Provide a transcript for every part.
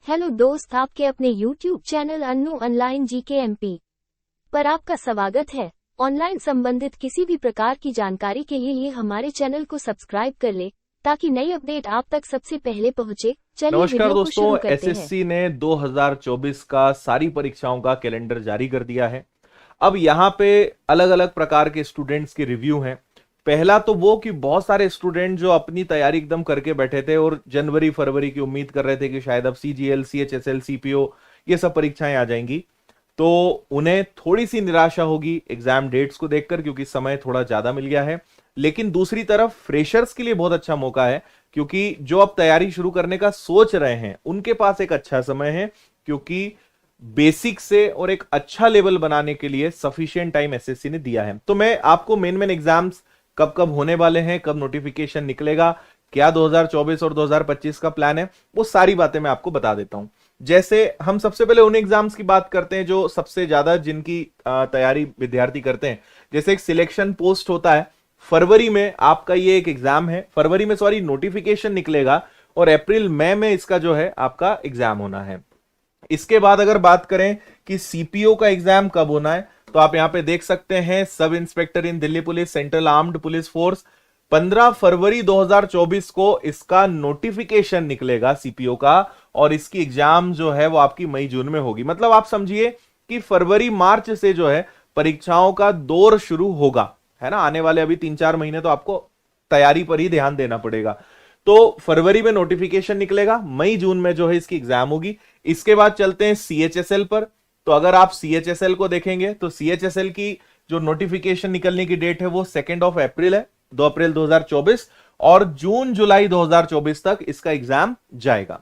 Hello दोस्त, आपके अपने YouTube channel Annu online GK MP पर आपका स्वागत है। ऑनलाइन संबंधित किसी भी प्रकार की जानकारी के लिए हमारे चैनल को सब्सक्राइब कर ले ताकि नई अपडेट आप तक सबसे पहले पहुंचे। चलिए नमस्कार वीडियो को शुरू दोस्तों, करते हैं। एसएससी ने 2024 का सारी परीक्षाओं का कैलेंडर जारी कर दिया है। अब यहाँ पे अलग अलग प्रकार के स्टूडेंट्स के रिव्यू हैं। पहला तो वो कि बहुत सारे स्टूडेंट जो अपनी तैयारी एकदम करके बैठे थे और जनवरी फरवरी की उम्मीद कर रहे थे कि शायद अब सीजीएल, सीएचएसएल, सीपीओ ये सब परीक्षाएं आ जाएंगी, तो उन्हें थोड़ी सी निराशा होगी एग्जाम डेट्स को देखकर, क्योंकि समय थोड़ा ज्यादा मिल गया है। लेकिन दूसरी तरफ फ्रेशर्स के लिए बहुत अच्छा मौका है, क्योंकि जो अब तैयारी शुरू करने का सोच रहे हैं उनके पास एक अच्छा समय है, क्योंकि बेसिक से और एक अच्छा लेवल बनाने के लिए सफिशिएंट टाइम एसएससी ने दिया है। तो मैं आपको मेन एग्जाम्स कब कब होने वाले हैं, कब नोटिफिकेशन निकलेगा, क्या 2024 और 2025 का प्लान है, वो सारी बातें मैं आपको बता देता हूं। जैसे हम सबसे पहले उन एग्जाम्स की बात करते हैं जो सबसे ज्यादा जिनकी तैयारी विद्यार्थी करते हैं। जैसे एक सिलेक्शन पोस्ट होता है, फरवरी में आपका ये एक एग्जाम है, फरवरी में सॉरी नोटिफिकेशन निकलेगा और अप्रैल मई में इसका जो है आपका एग्जाम होना है। इसके बाद अगर बात करें कि सीपीओ का एग्जाम कब होना है, तो आप यहां पे देख सकते हैं sub inspector in Delhi police, central armed police force, 15 फरवरी 2024 को इसका नोटिफिकेशन निकलेगा सीपीओ का, और इसकी एग्जाम जो है वो आपकी मई जून में होगी। मतलब आप समझिए कि फरवरी मार्च से जो है परीक्षाओं का दौर शुरू होगा, है ना। आने वाले अभी 3-4 महीने तो आपको तैयारी पर ही ध्यान देना पड़ेगा। तो फरवरी में नोटिफिकेशन निकलेगा, मई जून में जो है इसकी एग्जाम होगी। इसके बाद चलते हैं सीएचएसएल पर। तो अगर आप सीएचएसएल को देखेंगे तो सीएचएसएल की जो नोटिफिकेशन निकलने की डेट है वो 2 अप्रैल है, 2 अप्रैल 2024, और जून जुलाई 2024 तक इसका एग्जाम जाएगा।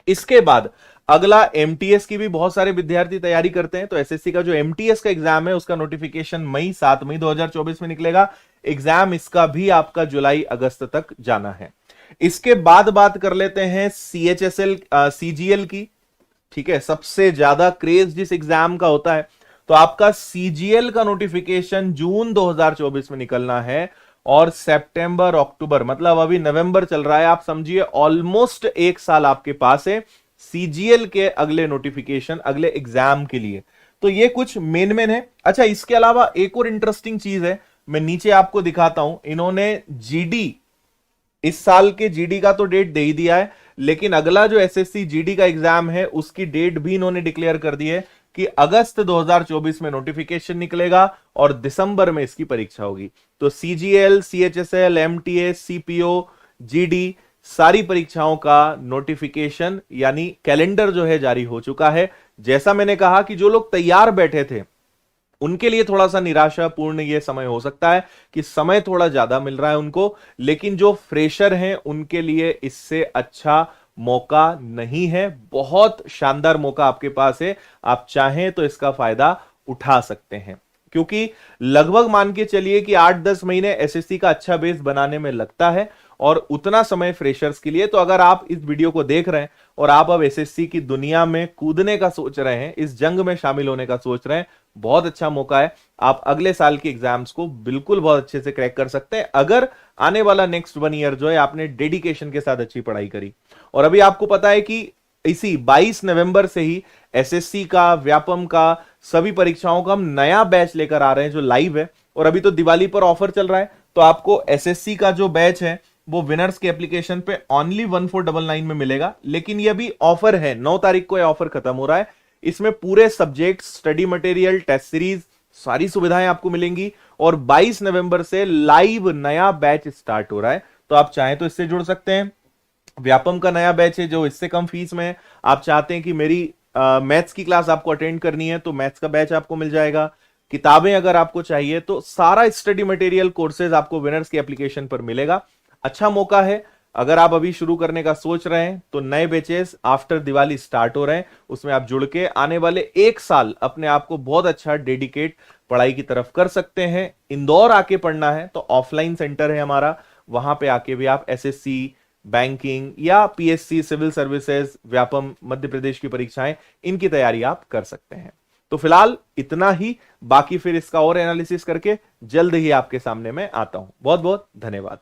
इसके बाद अगला एमटीएस की भी बहुत सारे विद्यार्थी तैयारी करते हैं, तो एसएससी का जो एमटीएस का एग्जाम है उसका नोटिफिकेशन 7 मई 2024 में निकलेगा। एग्जाम इसका भी आपका जुलाई अगस्त तक जाना है। इसके बाद बात कर लेते हैं सीएचएसएल सीजीएल की। ठीक है, सबसे ज्यादा क्रेज जिस एग्जाम का होता है, तो आपका सीजीएल का नोटिफिकेशन जून 2024 में निकलना है, और सितंबर अक्टूबर, मतलब अभी नवंबर चल रहा है, आप समझिए ऑलमोस्ट 1 साल आपके पास है सीजीएल के अगले नोटिफिकेशन, अगले एग्जाम के लिए। तो ये कुछ मेन है। अच्छा, इसके अलावा एक और इंटरेस्टिंग चीज है, मैं नीचे आपको दिखाता हूं। इन्होंने जीडी, इस साल के जीडी का तो डेट दे ही दिया है, लेकिन अगला जो एसएससी जीडी का एग्जाम है उसकी डेट भी इन्होंने डिक्लेयर कर दी है कि अगस्त 2024 में नोटिफिकेशन निकलेगा और दिसंबर में इसकी परीक्षा होगी। तो CGL, CHSL, MTS, CPO, GD, सारी परीक्षाओं का नोटिफिकेशन यानी कैलेंडर जो है जारी हो चुका है। जैसा मैंने कहा कि जो लोग तैयार बैठे थे उनके लिए थोड़ा सा निराशापूर्ण यह समय हो सकता है कि समय थोड़ा ज्यादा मिल रहा है उनको, लेकिन जो फ्रेशर हैं उनके लिए इससे अच्छा मौका नहीं है। बहुत शानदार मौका आपके पास है, आप चाहें तो इसका फायदा उठा सकते हैं, क्योंकि लगभग मान के चलिए कि 8-10 महीने एसएससी का अच्छा बेस बनाने में लगता है, और उतना समय फ्रेशर्स के लिए। तो अगर आप इस वीडियो को देख रहे हैं और आप अब एसएससी की दुनिया में कूदने का सोच रहे हैं, इस जंग में शामिल होने का सोच रहे हैं, बहुत अच्छा मौका है। आप अगले साल के एग्जाम्स को बिल्कुल बहुत अच्छे से क्रैक कर सकते हैं, अगर आने वाला नेक्स्ट 1 ईयर जो है आपने डेडिकेशन के साथ अच्छी पढ़ाई करी। और अभी आपको पता है कि इसी 22 नवंबर से ही एसएससी का, व्यापम का, सभी परीक्षाओं का हम नया बैच लेकर आ रहे हैं जो लाइव है। और अभी तो दिवाली पर ऑफर चल रहा है, तो आपको एसएससी का जो बैच है वो विनर्स के एप्लीकेशन पे ओनली 1499 में मिलेगा। लेकिन ये अभी ऑफर है, 9 तारीख को ये ऑफर खत्म हो रहा है। इसमें पूरे subject, study material, test series, सारी सुविधाएं आपको मिलेंगी, और 22 नवंबर से लाइव नया बैच स्टार्ट हो रहा है। तो आप चाहें तो इससे जुड़ सकते हैं। व्यापम का नया बैच है जो इससे कम फीस में है। आप चाहते हैं कि मेरी मैथ्स की क्लास आपको अटेंड करनी है तो मैथ्स का बैच आपको मिल जाएगा। किताबें अगर आपको चाहिए तो सारा स्टडी मटेरियल, कोर्सेज आपको विनर्स के एप्लीकेशन पर मिलेगा। अच्छा मौका है, अगर आप अभी शुरू करने का सोच रहे हैं तो नए बैचेस आफ्टर दिवाली स्टार्ट हो रहे हैं, उसमें आप जुड़ के आने वाले 1 साल अपने आप को बहुत अच्छा डेडिकेट पढ़ाई की तरफ कर सकते हैं। इंदौर आके पढ़ना है तो ऑफलाइन सेंटर है हमारा, वहां पे आके भी आप एसएससी, बैंकिंग या PSC, civil services, Vyapam, Madhya Pradesh की परीक्षाएं, इनकी तैयारी आप कर सकते हैं। तो फिलहाल इतना ही, बाकी फिर इसका और एनालिसिस करके जल्द ही आपके सामने मैं आता हूं। बहुत बहुत धन्यवाद।